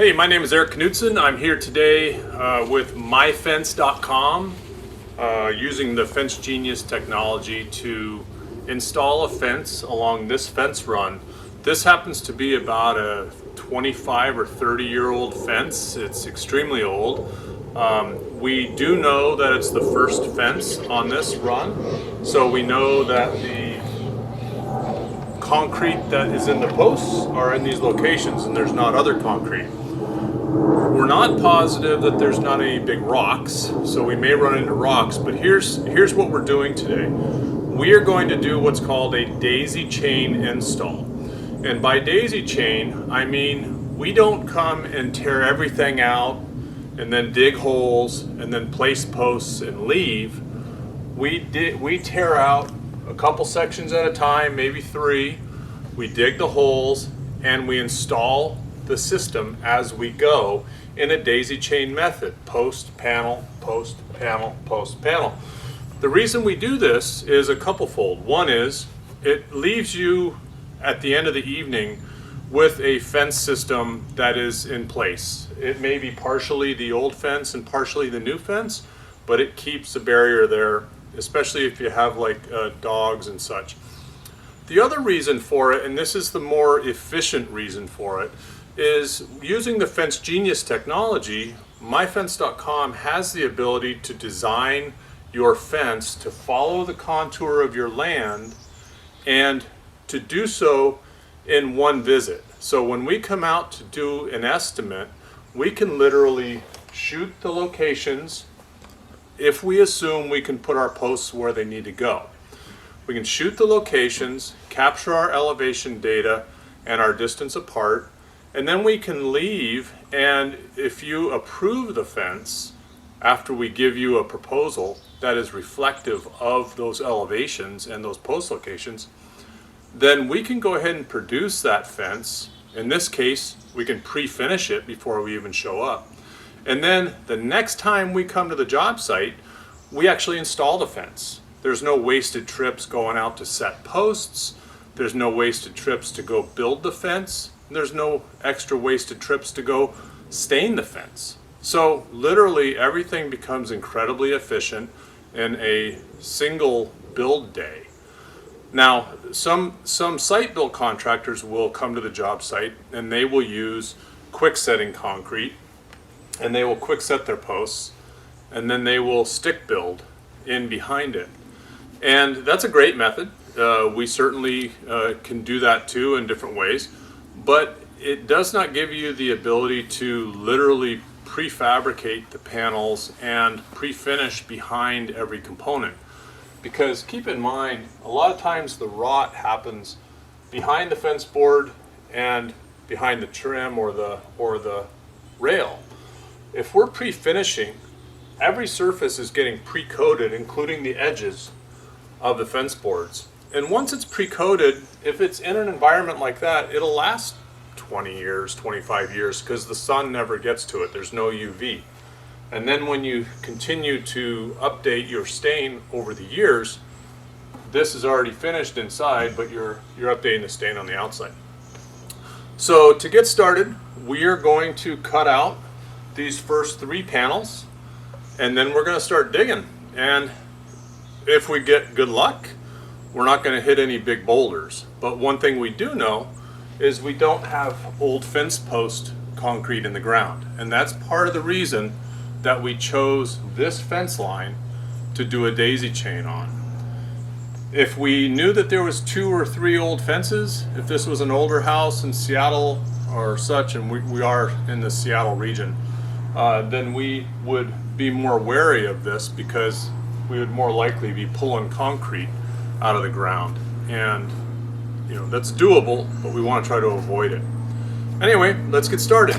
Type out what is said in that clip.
Hey, my name is Eric Knudsen. I'm here today with myfence.com using the Fence Genius technology to install a fence along this fence run. This happens to be about a 25 or 30-year-old fence. It's extremely old. We do know that it's the first fence on this run, so we know that the concrete that is in the posts are in these locations and there's not other concrete. We're not positive that there's not any big rocks, so we may run into rocks, but here's what we're doing today. We are going to do what's called a daisy chain install. And by daisy chain, I mean we don't come and tear everything out and then dig holes and then place posts and leave. We tear out a couple sections at a time, maybe 3. We dig the holes and we install the system as we go in a daisy chain method, post, panel, post, panel, post, panel. The reason we do this is a couple-fold. One is it leaves you at the end of the evening with a fence system that is in place. It may be partially the old fence and partially the new fence, but it keeps the barrier there, especially if you have like dogs and such. The other reason for it, and this is the more efficient reason for it, is using the Fence Genius technology. myfence.com has the ability to design your fence to follow the contour of your land and to do so in one visit. So when we come out to do an estimate, we can literally shoot the locations if we assume we can put our posts where they need to go. We can shoot the locations, capture our elevation data and our distance apart, and then we can leave, and if you approve the fence after we give you a proposal that is reflective of those elevations and those post locations, then we can go ahead and produce that fence. In this case, we can pre-finish it before we even show up. And then the next time we come to the job site, we actually install the fence. There's no wasted trips going out to set posts. There's no wasted trips to go build the fence. There's no extra wasted trips to go stain the fence. So literally everything becomes incredibly efficient in a single build day. Now, some site built contractors will come to the job site and they will use quick setting concrete and they will quick set their posts and then they will stick build in behind it. And that's a great method. We certainly can do that too in different ways, but it does not give you the ability to literally prefabricate the panels and pre-finish behind every component. Because keep in mind, a lot of times the rot happens behind the fence board and behind the trim or the rail. If we're pre-finishing, every surface is getting pre-coated, including the edges of the fence boards. And once it's pre-coated, if it's in an environment like that, it'll last 20 years, 25 years, because the sun never gets to it. There's no UV. And then when you continue to update your stain over the years, this is already finished inside, but you're updating the stain on the outside. So to get started, we are going to cut out these first 3 panels, and then we're going to start digging. And if we get good luck, we're not going to hit any big boulders. But one thing we do know is we don't have old fence post concrete in the ground. And that's part of the reason that we chose this fence line to do a daisy chain on. If we knew that there was 2 or 3 old fences, if this was an older house in Seattle or such, and we are in the Seattle region, then we would be more wary of this because we would more likely be pulling concrete out of the ground. And you know, that's doable, but we want to try to avoid it. Anyway, let's get started.